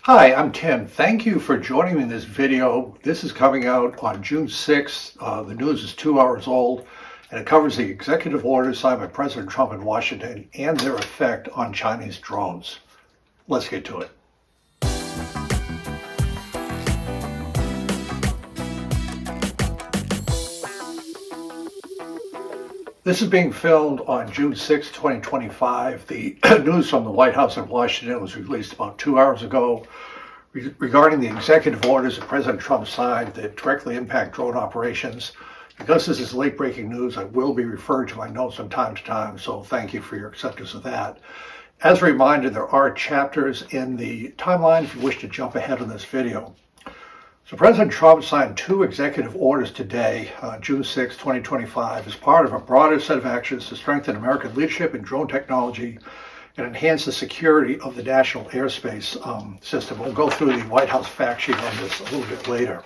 Hi, I'm Tim. Thank you for joining me in this video. This is coming out on June 6th. The news is 2 hours old, and it covers the executive orders signed by President Trump in Washington and their effect on Chinese drones. Let's get to it. This is being filmed on June 6, 2025. The news from the White House in Washington was released about 2 hours ago regarding the executive orders that President Trump signed that directly impact drone operations. Because this is late-breaking news, I will be referring to my notes from time to time, so thank you for your acceptance of that. As a reminder, there are chapters in the timeline if you wish to jump ahead in this video. So President Trump signed two executive orders today, June 6, 2025, as part of a broader set of actions to strengthen American leadership in drone technology and enhance the security of the national airspace system. We'll go through the White House fact sheet on this a little bit later.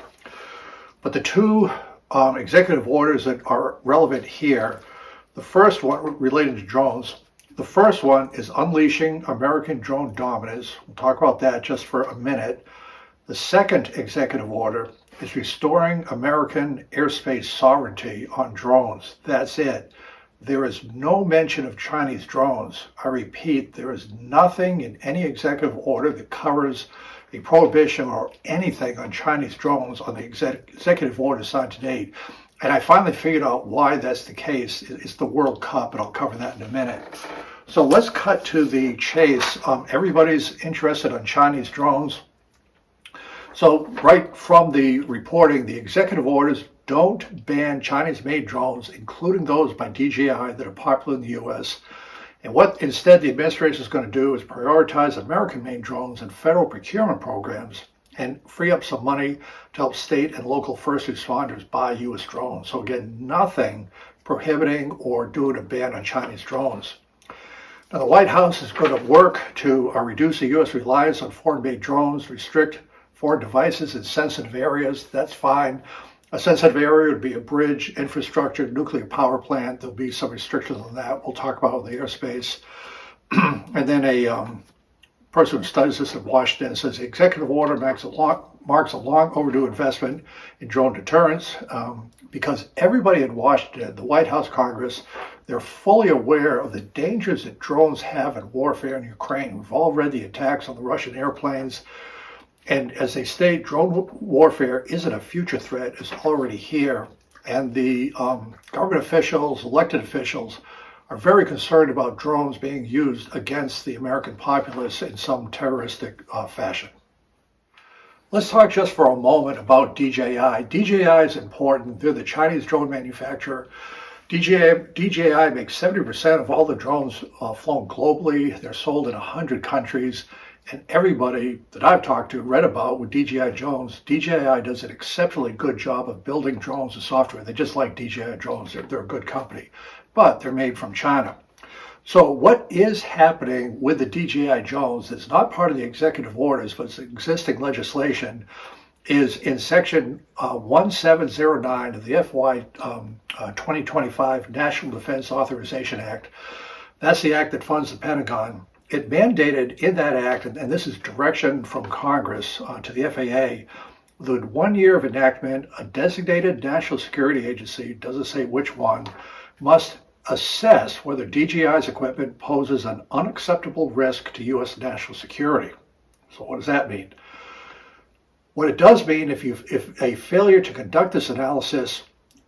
But the two executive orders that are relevant here, the first one related to drones, the first one is unleashing American drone dominance. We'll talk about that just for a minute. The second executive order is restoring American airspace sovereignty on drones. That's it. There is no mention of Chinese drones. I repeat, there is nothing in any executive order that covers a prohibition or anything on Chinese drones on the executive order signed to date. And I finally figured out why that's the case. It's the World Cup, and I'll cover that in a minute. So let's cut to the chase. Everybody's interested in Chinese drones. So right from the reporting, the executive orders don't ban Chinese-made drones, including those by DJI that are popular in the U.S. And what instead the administration is going to do is prioritize American-made drones and federal procurement programs and free up some money to help state and local first responders buy U.S. drones. So again, nothing prohibiting or doing a ban on Chinese drones. Now the White House is going to work to reduce the U.S. reliance on foreign-made drones, restrict foreign devices in sensitive areas. That's fine. A sensitive area would be a bridge, infrastructure, nuclear power plant. There'll be some restrictions on that. We'll talk about the airspace. And then a person who studies this in Washington says the executive order marks a long overdue investment in drone deterrence because everybody in Washington, the White House, Congress, they're fully aware of the dangers that drones have in warfare in Ukraine. We've all read the attacks on the Russian airplanes. And as they state, drone warfare isn't a future threat, it's already here. And the government officials, elected officials, are very concerned about drones being used against the American populace in some terroristic fashion. Let's talk just for a moment about DJI. DJI is important. They're the Chinese drone manufacturer. DJI makes 70% of all the drones flown globally. They're sold in 100 countries. And everybody that I've talked to, read about with DJI drones, DJI does an exceptionally good job of building drones and software. They just like DJI drones. They're a good company, but they're made from China. So what is happening with the DJI drones that's not part of the executive orders, but it's existing legislation, is in section 1709 of the FY 2025 National Defense Authorization Act. That's the act that funds the Pentagon. It mandated in that act, and this is direction from Congress to the FAA, that 1 year of enactment, a designated national security agency, doesn't say which one, must assess whether DJI's equipment poses an unacceptable risk to U.S. national security. So what does that mean? What it does mean, if a failure to conduct this analysis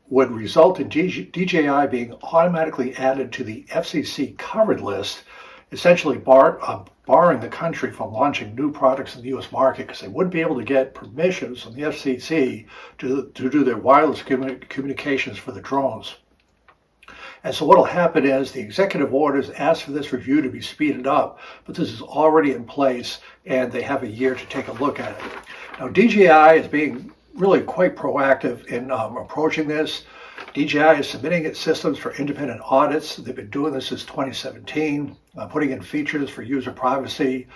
would result in DJI being automatically added to the FCC covered list, essentially barring the country from launching new products in the U.S. market because they wouldn't be able to get permissions from the FCC to do their wireless communications for the drones. And so what will happen is the executive orders ask for this review to be speeded up, but this is already in place and they have a year to take a look at it. Now DJI is being really quite proactive in approaching this. DJI is submitting its systems for independent audits. They've been doing this since 2017, putting in features for user privacy,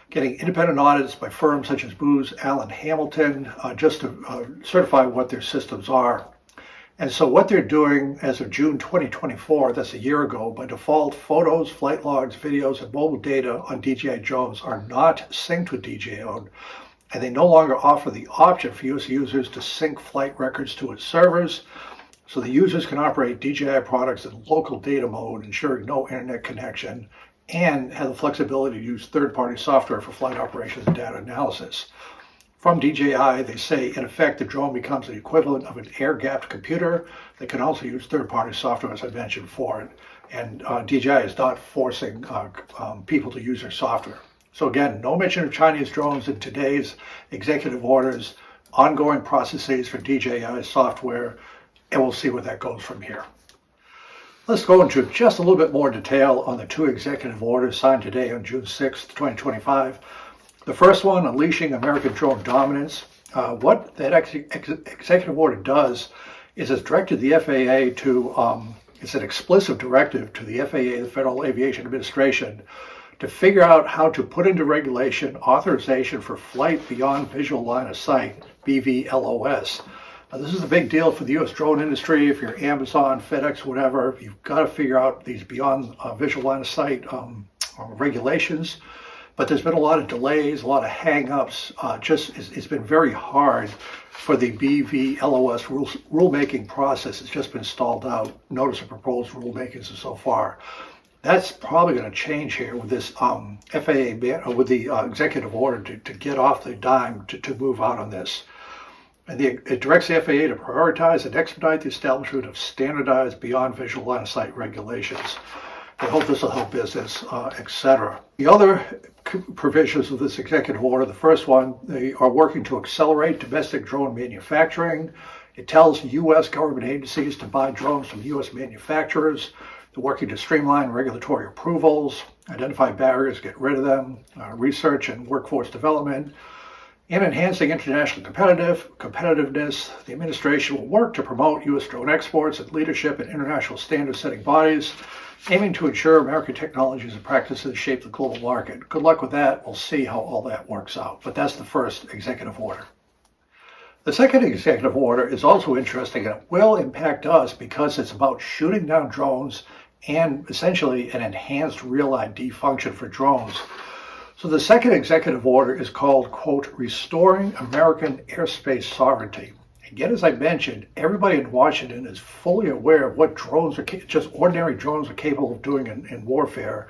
getting independent audits by firms such as Booz Allen Hamilton, just to certify what their systems are. And so what they're doing as of June 2024, that's a year ago, by default, photos, flight logs, videos, and mobile data on DJI drones are not synced with DJI, and they no longer offer the option for US users to sync flight records to its servers, so the users can operate DJI products in local data mode, ensuring no internet connection, and have the flexibility to use third-party software for flight operations and data analysis. From DJI, they say, in effect, the drone becomes the equivalent of an air-gapped computer that can also use third-party software, as I mentioned, for it. And DJI is not forcing people to use their software. So again, no mention of Chinese drones in today's executive orders, ongoing processes for DJI software, and we'll see where that goes from here. Let's go into just a little bit more detail on the two executive orders signed today on June 6, 2025. The first one, unleashing American drone dominance. What that executive order does is it's directed the FAA to, it's an explicit directive to the FAA, the Federal Aviation Administration, to figure out how to put into regulation authorization for flight beyond visual line of sight, BVLOS. Now, this is a big deal for the U.S. drone industry. If you're Amazon, FedEx, whatever, you've got to figure out these beyond visual line of sight regulations. But there's been a lot of delays, a lot of hang-ups. It's been very hard for the BVLOS rulemaking process. It's just been stalled out. Notice of proposed rulemakings so far. That's probably going to change here with this FAA, with the executive order to get off the dime to move out on this. And it directs the FAA to prioritize and expedite the establishment of standardized beyond visual line of sight regulations. They hope this will help business, etc. The other provisions of this executive order, the first one, they are working to accelerate domestic drone manufacturing. It tells U.S. government agencies to buy drones from U.S. manufacturers. They're working to streamline regulatory approvals, identify barriers, get rid of them, research and workforce development. In enhancing international competitiveness, the administration will work to promote U.S. drone exports and leadership in international standard-setting bodies, aiming to ensure American technologies and practices shape the global market. Good luck with that. We'll see how all that works out. But that's the first executive order. The second executive order is also interesting, and it will impact us because it's about shooting down drones and essentially an enhanced Real ID function for drones. So the second executive order is called, quote, Restoring American Airspace Sovereignty. Again, as I mentioned, everybody in Washington is fully aware of what drones are, just ordinary drones are capable of doing in warfare.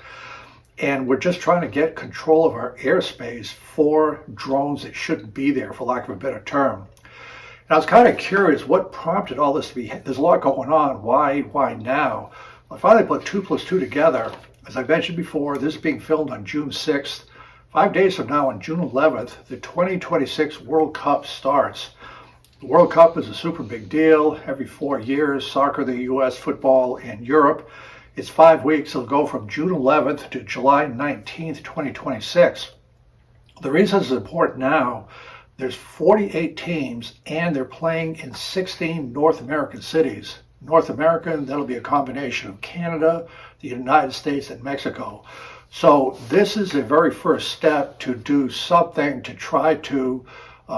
And we're just trying to get control of our airspace for drones that shouldn't be there, for lack of a better term. And I was kind of curious what prompted all this to be, there's a lot going on, why now? I finally put 2 plus 2 together. As I mentioned before, this is being filmed on June 6th. 5 days from now, on June 11th, the 2026 World Cup starts. The World Cup is a super big deal. Every 4 years, soccer, the U.S., football, and Europe. It's 5 weeks. It'll go from June 11th to July 19th, 2026. The reason this is important now, there's 48 teams, and they're playing in 16 North American cities. North American, that'll be a combination of Canada, the United States, and Mexico. So this is a very first step to do something to try to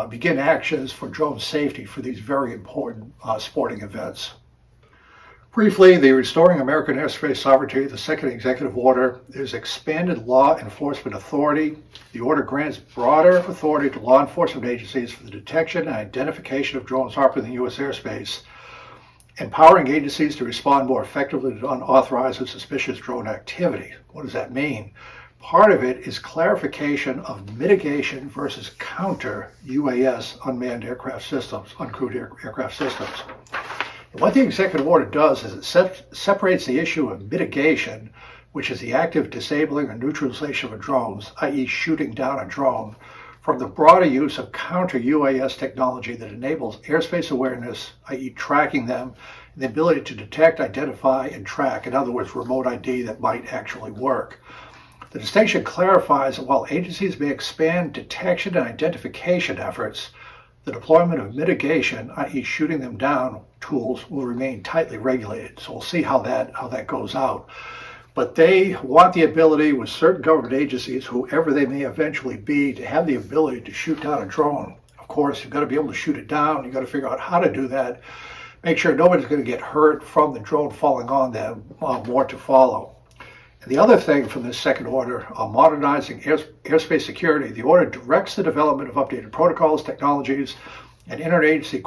begin actions for drone safety for these very important sporting events. Briefly, the Restoring American Airspace Sovereignty, the second executive order, is expanded law enforcement authority. The order grants broader authority to law enforcement agencies for the detection and identification of drones operating in the U.S. airspace, empowering agencies to respond more effectively to unauthorized and suspicious drone activity. What does that mean? Part of it is clarification of mitigation versus counter UAS, unmanned aircraft systems, uncrewed aircraft systems. And what the executive order does is it separates the issue of mitigation, which is the active disabling or neutralization of drones, i.e. shooting down a drone, from the broader use of counter-UAS technology that enables airspace awareness, i.e. tracking them, and the ability to detect, identify, and track, in other words, remote ID that might actually work. The distinction clarifies that while agencies may expand detection and identification efforts, the deployment of mitigation, i.e. shooting them down tools, will remain tightly regulated. So we'll see how that goes out. But they want the ability with certain government agencies, whoever they may eventually be, to have the ability to shoot down a drone. Of course, you've got to be able to shoot it down. You've got to figure out how to do that. make sure nobody's going to get hurt from the drone falling on them. More to follow. And the other thing from this second order, modernizing airspace security, the order directs the development of updated protocols, technologies, and interagency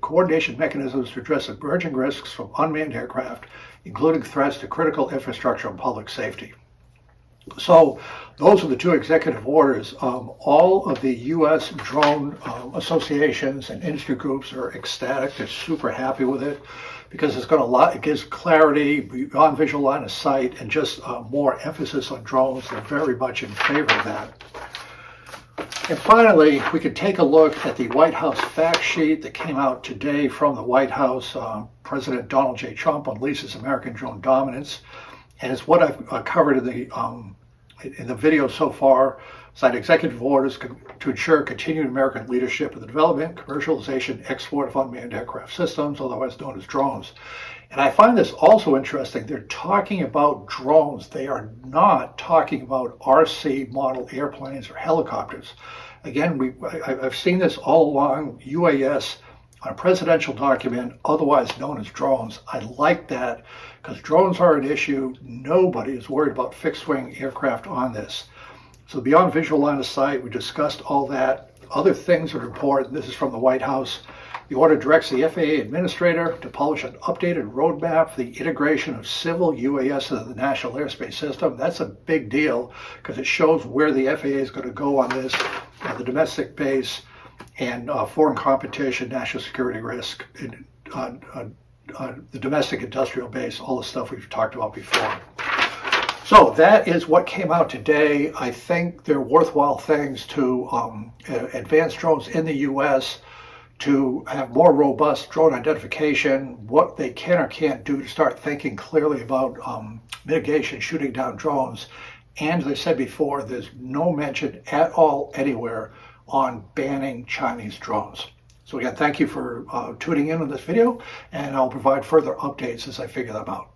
coordination mechanisms to address emerging risks from unmanned aircraft, including threats to critical infrastructure and public safety. So those are the two executive orders. All of the U.S. drone associations and industry groups are ecstatic. They're super happy with it because it gives clarity beyond visual line of sight and just more emphasis on drones. They're very much in favor of that. And finally, we could take a look at the White House fact sheet that came out today from the White House. President Donald J. Trump unleashes American drone dominance. And it's what I've covered in the video so far. Signed executive orders to ensure continued American leadership in the development, commercialization, export of unmanned aircraft systems, otherwise known as drones. And I find this also interesting. They're talking about drones. They are not talking about RC model airplanes or helicopters. Again, I've seen this all along, UAS on a presidential document, otherwise known as drones. I like that because drones are an issue. Nobody is worried about fixed-wing aircraft on this. So beyond visual line of sight, we discussed all that. Other things that are important, this is from the White House. The order directs the FAA administrator to publish an updated roadmap for the integration of civil UAS into the National Airspace System. That's a big deal because it shows where the FAA is going to go on this, the domestic base, and foreign competition, national security risk, the domestic industrial base, all the stuff we've talked about before. So that is what came out today. I think they're worthwhile things to advance drones in the U.S., to have more robust drone identification, what they can or can't do to start thinking clearly about mitigation, shooting down drones. And as I said before, there's no mention at all anywhere on banning Chinese drones. So again, thank you for tuning in on this video, and I'll provide further updates as I figure them out.